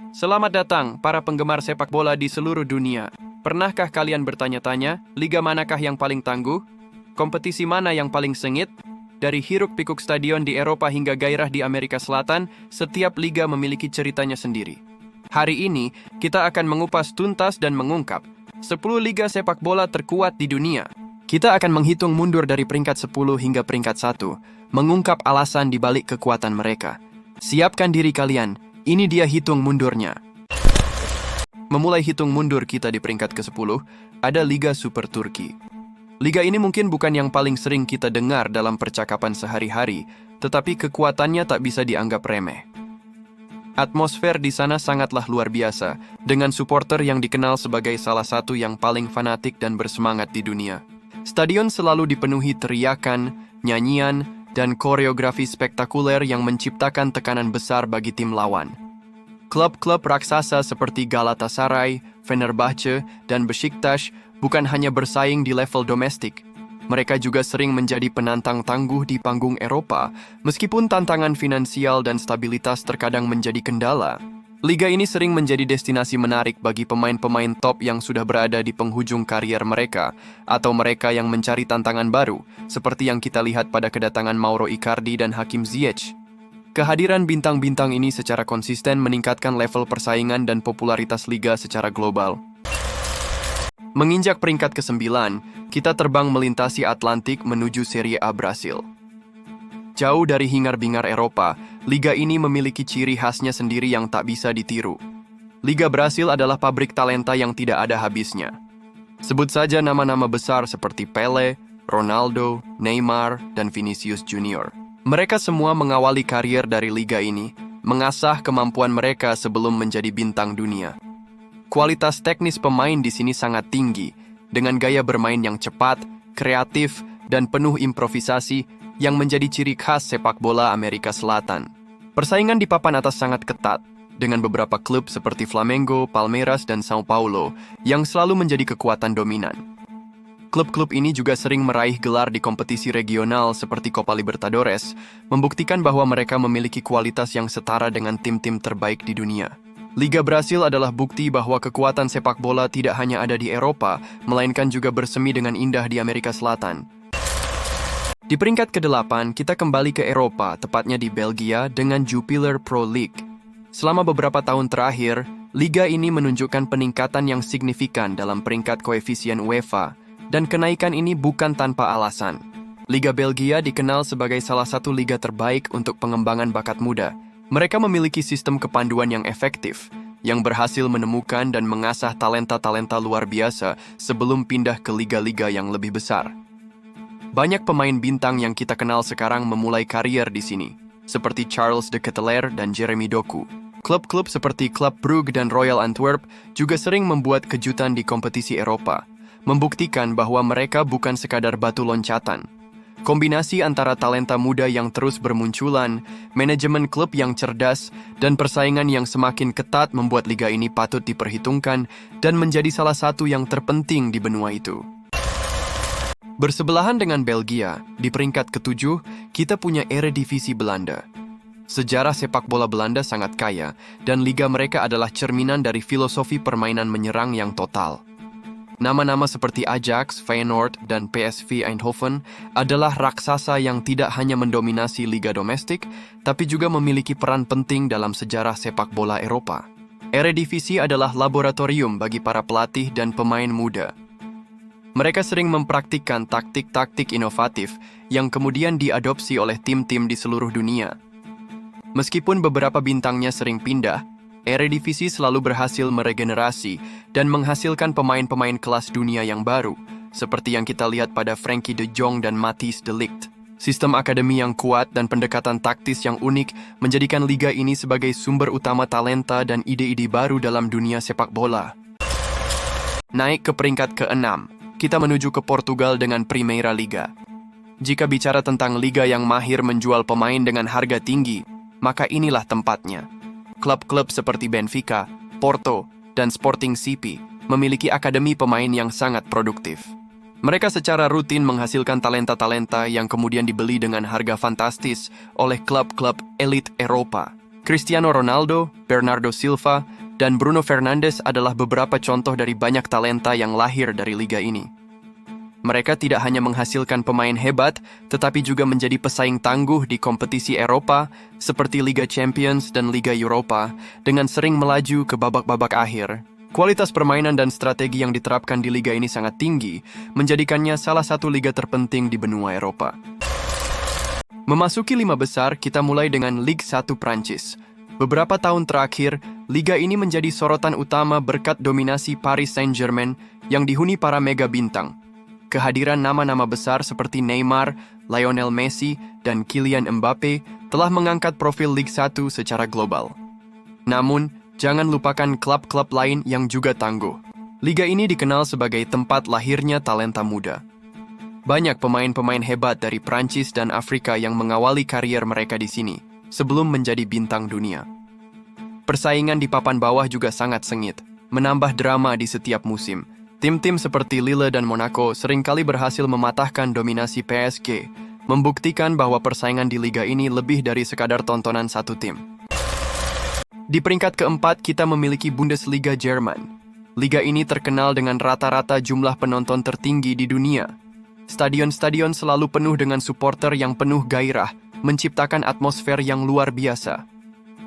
Selamat datang, para penggemar sepak bola di seluruh dunia. Pernahkah kalian bertanya-tanya, liga manakah yang paling tangguh? Kompetisi mana yang paling sengit? Dari hiruk-pikuk stadion di Eropa hingga gairah di Amerika Selatan, setiap liga memiliki ceritanya sendiri. Hari ini, kita akan mengupas tuntas dan mengungkap 10 liga sepak bola terkuat di dunia. Kita akan menghitung mundur dari peringkat 10 hingga peringkat 1, mengungkap alasan di balik kekuatan mereka. Siapkan diri kalian, ini dia hitung mundurnya. Memulai hitung mundur kita di peringkat ke-10, ada Liga Super Turki. Liga ini mungkin bukan yang paling sering kita dengar dalam percakapan sehari-hari, tetapi kekuatannya tak bisa dianggap remeh. Atmosfer di sana sangatlah luar biasa, dengan supporter yang dikenal sebagai salah satu yang paling fanatik dan bersemangat di dunia. Stadion selalu dipenuhi teriakan, nyanyian, dan koreografi spektakuler yang menciptakan tekanan besar bagi tim lawan. Klub-klub raksasa seperti Galatasaray, Fenerbahce, dan Besiktas bukan hanya bersaing di level domestik. Mereka juga sering menjadi penantang tangguh di panggung Eropa, meskipun tantangan finansial dan stabilitas terkadang menjadi kendala. Liga ini sering menjadi destinasi menarik bagi pemain-pemain top yang sudah berada di penghujung karier mereka, atau mereka yang mencari tantangan baru, seperti yang kita lihat pada kedatangan Mauro Icardi dan Hakim Ziyech. Kehadiran bintang-bintang ini secara konsisten meningkatkan level persaingan dan popularitas liga secara global. Menginjak peringkat ke-9, kita terbang melintasi Atlantik menuju Serie A Brasil. Jauh dari hingar-bingar Eropa, liga ini memiliki ciri khasnya sendiri yang tak bisa ditiru. Liga Brasil adalah pabrik talenta yang tidak ada habisnya. Sebut saja nama-nama besar seperti Pelé, Ronaldo, Neymar, dan Vinicius Junior. Mereka semua mengawali karier dari liga ini, mengasah kemampuan mereka sebelum menjadi bintang dunia. Kualitas teknis pemain di sini sangat tinggi, dengan gaya bermain yang cepat, kreatif, dan penuh improvisasi yang menjadi ciri khas sepak bola Amerika Selatan. Persaingan di papan atas sangat ketat, dengan beberapa klub seperti Flamengo, Palmeiras, dan São Paulo yang selalu menjadi kekuatan dominan. Klub-klub ini juga sering meraih gelar di kompetisi regional seperti Copa Libertadores, membuktikan bahwa mereka memiliki kualitas yang setara dengan tim-tim terbaik di dunia. Liga Brasil adalah bukti bahwa kekuatan sepak bola tidak hanya ada di Eropa, melainkan juga bersemi dengan indah di Amerika Selatan. Di peringkat ke-8, kita kembali ke Eropa, tepatnya di Belgia dengan Jupiler Pro League. Selama beberapa tahun terakhir, liga ini menunjukkan peningkatan yang signifikan dalam peringkat koefisien UEFA, dan kenaikan ini bukan tanpa alasan. Liga Belgia dikenal sebagai salah satu liga terbaik untuk pengembangan bakat muda. Mereka memiliki sistem kepanduan yang efektif, yang berhasil menemukan dan mengasah talenta-talenta luar biasa sebelum pindah ke liga-liga yang lebih besar. Banyak pemain bintang yang kita kenal sekarang memulai karier di sini, seperti Charles de Ketelaere dan Jeremy Doku. Klub-klub seperti Club Brugge dan Royal Antwerp juga sering membuat kejutan di kompetisi Eropa, membuktikan bahwa mereka bukan sekadar batu loncatan. Kombinasi antara talenta muda yang terus bermunculan, manajemen klub yang cerdas, dan persaingan yang semakin ketat membuat liga ini patut diperhitungkan dan menjadi salah satu yang terpenting di benua itu. Bersebelahan dengan Belgia, di peringkat ke-7, kita punya Eredivisie Belanda. Sejarah sepak bola Belanda sangat kaya, dan liga mereka adalah cerminan dari filosofi permainan menyerang yang total. Nama-nama seperti Ajax, Feyenoord, dan PSV Eindhoven adalah raksasa yang tidak hanya mendominasi liga domestik, tapi juga memiliki peran penting dalam sejarah sepak bola Eropa. Eredivisie adalah laboratorium bagi para pelatih dan pemain muda. Mereka sering mempraktikkan taktik-taktik inovatif yang kemudian diadopsi oleh tim-tim di seluruh dunia. Meskipun beberapa bintangnya sering pindah, Eredivisie selalu berhasil meregenerasi dan menghasilkan pemain-pemain kelas dunia yang baru, seperti yang kita lihat pada Frenkie de Jong dan Matthijs de Ligt. Sistem akademi yang kuat dan pendekatan taktis yang unik menjadikan liga ini sebagai sumber utama talenta dan ide-ide baru dalam dunia sepak bola. Naik ke peringkat ke-6, kita menuju ke Portugal dengan Primeira Liga. Jika bicara tentang liga yang mahir menjual pemain dengan harga tinggi, maka inilah tempatnya. Klub-klub seperti Benfica, Porto, dan Sporting CP memiliki akademi pemain yang sangat produktif. Mereka secara rutin menghasilkan talenta-talenta yang kemudian dibeli dengan harga fantastis oleh klub-klub elit Eropa. Cristiano Ronaldo, Bernardo Silva, dan Bruno Fernandes adalah beberapa contoh dari banyak talenta yang lahir dari liga ini. Mereka tidak hanya menghasilkan pemain hebat, tetapi juga menjadi pesaing tangguh di kompetisi Eropa seperti Liga Champions dan Liga Eropa dengan sering melaju ke babak-babak akhir. Kualitas permainan dan strategi yang diterapkan di liga ini sangat tinggi, menjadikannya salah satu liga terpenting di benua Eropa. Memasuki 5 besar, kita mulai dengan Ligue 1 Prancis. Beberapa tahun terakhir, liga ini menjadi sorotan utama berkat dominasi Paris Saint-Germain yang dihuni para mega bintang. Kehadiran nama-nama besar seperti Neymar, Lionel Messi, dan Kylian Mbappe telah mengangkat profil Ligue 1 secara global. Namun, jangan lupakan klub-klub lain yang juga tangguh. Liga ini dikenal sebagai tempat lahirnya talenta muda. Banyak pemain-pemain hebat dari Prancis dan Afrika yang mengawali karier mereka di sini, sebelum menjadi bintang dunia. Persaingan di papan bawah juga sangat sengit, menambah drama di setiap musim. Tim-tim seperti Lille dan Monaco seringkali berhasil mematahkan dominasi PSG, membuktikan bahwa persaingan di liga ini lebih dari sekadar tontonan satu tim. Di peringkat keempat, kita memiliki Bundesliga Jerman. Liga ini terkenal dengan rata-rata jumlah penonton tertinggi di dunia. Stadion-stadion selalu penuh dengan supporter yang penuh gairah, menciptakan atmosfer yang luar biasa.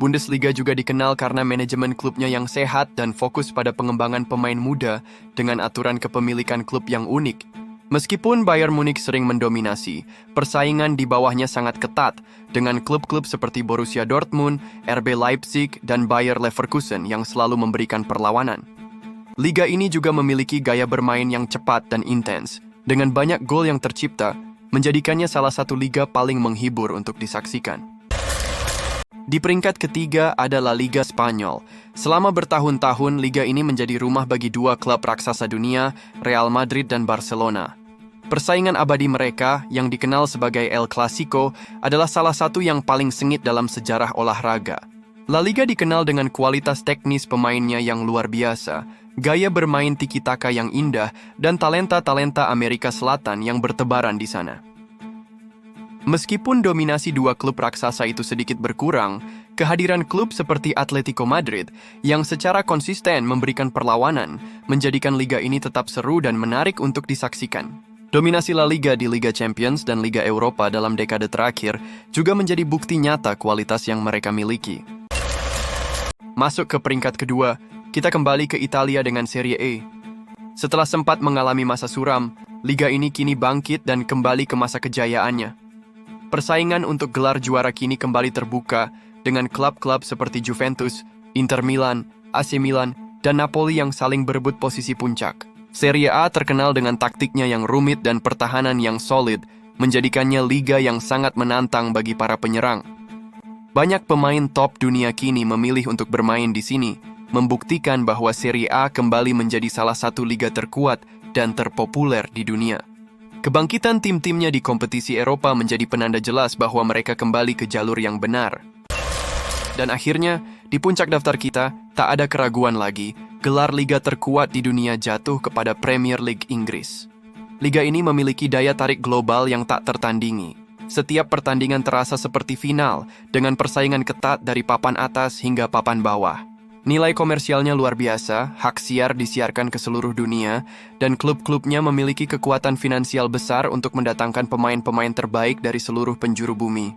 Bundesliga juga dikenal karena manajemen klubnya yang sehat dan fokus pada pengembangan pemain muda dengan aturan kepemilikan klub yang unik. Meskipun Bayern Munich sering mendominasi, persaingan di bawahnya sangat ketat dengan klub-klub seperti Borussia Dortmund, RB Leipzig, dan Bayer Leverkusen yang selalu memberikan perlawanan. Liga ini juga memiliki gaya bermain yang cepat dan intens, dengan banyak gol yang tercipta, menjadikannya salah satu liga paling menghibur untuk disaksikan. Di peringkat ketiga ada La Liga Spanyol. Selama bertahun-tahun, liga ini menjadi rumah bagi dua klub raksasa dunia, Real Madrid dan Barcelona. Persaingan abadi mereka, yang dikenal sebagai El Clasico, adalah salah satu yang paling sengit dalam sejarah olahraga. La Liga dikenal dengan kualitas teknis pemainnya yang luar biasa, gaya bermain tiki-taka yang indah, dan talenta-talenta Amerika Selatan yang bertebaran di sana. Meskipun dominasi dua klub raksasa itu sedikit berkurang, kehadiran klub seperti Atletico Madrid yang secara konsisten memberikan perlawanan menjadikan liga ini tetap seru dan menarik untuk disaksikan. Dominasi La Liga di Liga Champions dan Liga Eropa dalam dekade terakhir juga menjadi bukti nyata kualitas yang mereka miliki. Masuk ke peringkat kedua, kita kembali ke Italia dengan Serie A. Setelah sempat mengalami masa suram, liga ini kini bangkit dan kembali ke masa kejayaannya. Persaingan untuk gelar juara kini kembali terbuka dengan klub-klub seperti Juventus, Inter Milan, AC Milan, dan Napoli yang saling berebut posisi puncak. Serie A terkenal dengan taktiknya yang rumit dan pertahanan yang solid, menjadikannya liga yang sangat menantang bagi para penyerang. Banyak pemain top dunia kini memilih untuk bermain di sini, membuktikan bahwa Serie A kembali menjadi salah satu liga terkuat dan terpopuler di dunia. Kebangkitan tim-timnya di kompetisi Eropa menjadi penanda jelas bahwa mereka kembali ke jalur yang benar. Dan akhirnya, di puncak daftar kita, tak ada keraguan lagi, gelar liga terkuat di dunia jatuh kepada Premier League Inggris. Liga ini memiliki daya tarik global yang tak tertandingi. Setiap pertandingan terasa seperti final, dengan persaingan ketat dari papan atas hingga papan bawah. Nilai komersialnya luar biasa, hak siar disiarkan ke seluruh dunia, dan klub-klubnya memiliki kekuatan finansial besar untuk mendatangkan pemain-pemain terbaik dari seluruh penjuru bumi.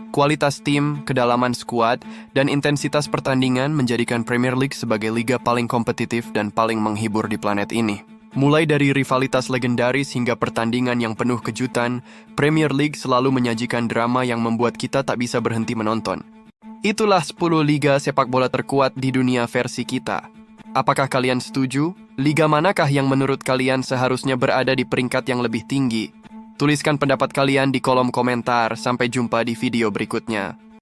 Kualitas tim, kedalaman skuad, dan intensitas pertandingan menjadikan Premier League sebagai liga paling kompetitif dan paling menghibur di planet ini. Mulai dari rivalitas legendaris hingga pertandingan yang penuh kejutan, Premier League selalu menyajikan drama yang membuat kita tak bisa berhenti menonton. Itulah 10 liga sepak bola terkuat di dunia versi kita. Apakah kalian setuju? Liga manakah yang menurut kalian seharusnya berada di peringkat yang lebih tinggi? Tuliskan pendapat kalian di kolom komentar. Sampai jumpa di video berikutnya.